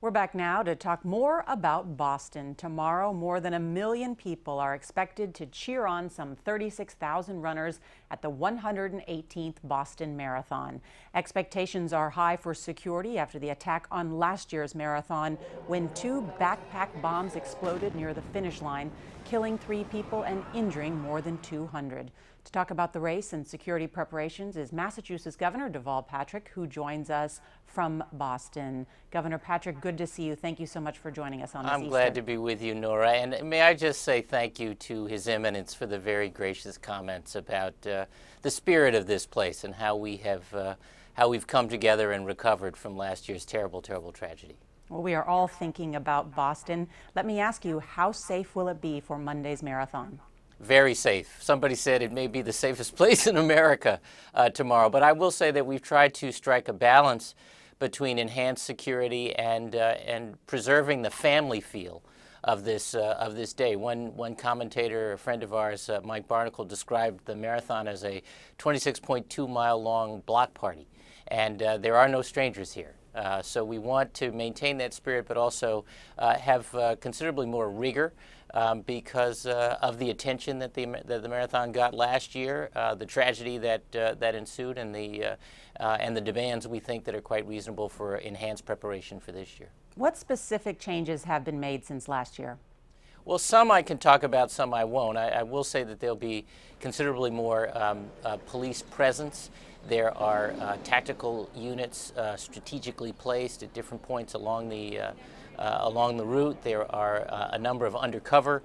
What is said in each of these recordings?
We're back now to talk more about Boston. Tomorrow, more than 1 million people are expected to cheer on some 36,000 runners at the 118th Boston Marathon. Expectations are high for security after the attack on last year's marathon when 2 backpack bombs exploded near the finish line, killing 3 people and injuring more than 200. To talk about the race and security preparations is Massachusetts Governor Deval Patrick, who joins us from Boston. Governor Patrick, good to see you. Thank you so much for joining us on this I'm glad to be with you, Nora. And may I just say thank you to His Eminence for the very gracious comments about the spirit of this place and how we've come together and recovered from last year's terrible, terrible tragedy. Well, we are all thinking about Boston. Let me ask you, how safe will it be for Monday's marathon? Very safe. Somebody said it may be the safest place in America tomorrow. But I will say that we've tried to strike a balance between enhanced security and preserving the family feel of this day. One commentator, a friend of ours, Mike Barnacle, described the marathon as a 26.2-mile long block party. And there are no strangers here. So we want to maintain that spirit, but also have considerably more rigor because of the attention that the marathon got last year, the tragedy that ensued, and the demands we think that are quite reasonable for enhanced preparation for this year. What specific changes have been made since last year? Well, some I can talk about, some I won't. I will say that there'll be considerably more police presence. There are tactical units strategically placed at different points along the route. There are a number of undercover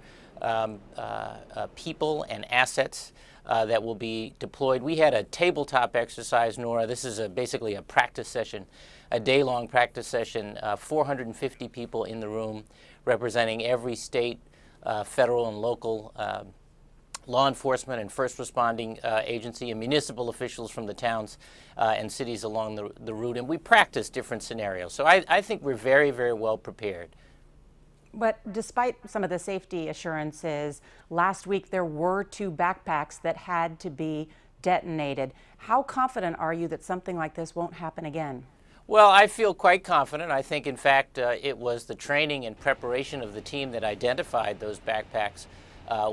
people and assets that will be deployed. We had a tabletop exercise, Nora. This is basically a practice session, a day-long practice session, 450 people in the room representing every state, federal and local law enforcement and first responding agency and municipal officials from the towns and cities along the route. And we practice different scenarios. So I think we're very, very well prepared. But despite some of the safety assurances, last week there were 2 backpacks that had to be detonated. How confident are you that something like this won't happen again? Well, I feel quite confident. I think, in fact, it was the training and preparation of the team that identified those backpacks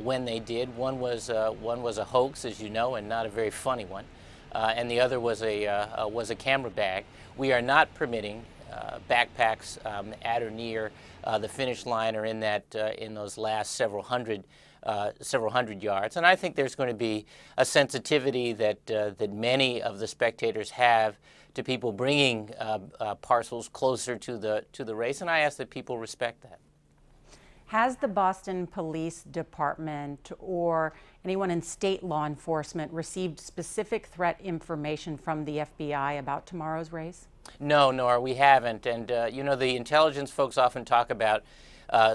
when they did. One was a hoax, as you know, and not a very funny one, and the other was a camera bag. We are not permitting backpacks at or near the finish line or in those last several hundred yards. And I think there's going to be a sensitivity that many of the spectators have to people bringing parcels closer to the race, and I ask that people respect that. Has the Boston Police Department or anyone in state law enforcement received specific threat information from the FBI about tomorrow's race? No, Nora, we haven't. And, the intelligence folks often talk about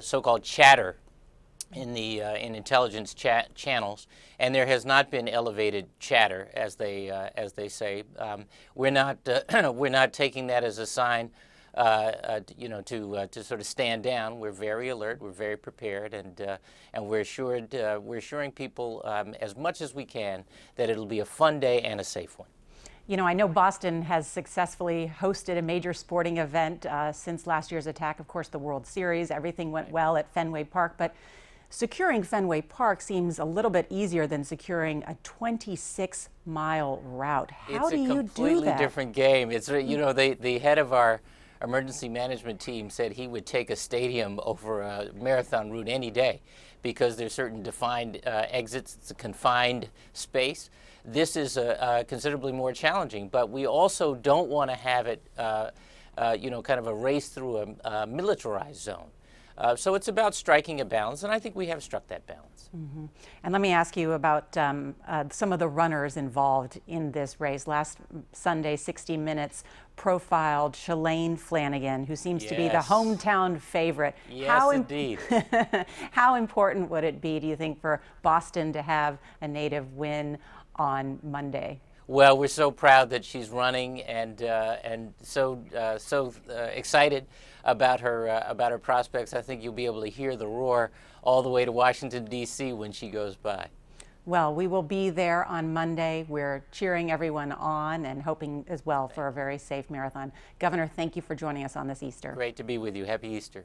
so-called chatter in intelligence channels, and there has not been elevated chatter, as they say. We're not taking that as a sign to sort of stand down. We're very alert, we're very prepared, and we're assuring people as much as we can that it'll be a fun day and a safe one. You know, I know Boston has successfully hosted a major sporting event since last year's attack. Of course, the World Series, everything went well at Fenway Park, but securing Fenway Park seems a little bit easier than securing a 26-mile route. How do you do that? It's a completely different game. It's, the head of our emergency management team said he would take a stadium over a marathon route any day because there's certain defined exits. It's a confined space. This is considerably more challenging, but we also don't want to have it, kind of a race through a militarized zone. So it's about striking a balance, and I think we have struck that balance. Mm-hmm. And let me ask you about some of the runners involved in this race. Last Sunday, 60 Minutes profiled Shalane Flanagan, who seems to be the hometown favorite. Yes, indeed. How important would it be, do you think, for Boston to have a native win on Monday? Well, we're so proud that she's running and so excited about her prospects. I think you'll be able to hear the roar all the way to Washington, D.C. when she goes by. Well, we will be there on Monday. We're cheering everyone on and hoping as well for a very safe marathon. Governor, thank you for joining us on this Easter. Great to be with you. Happy Easter.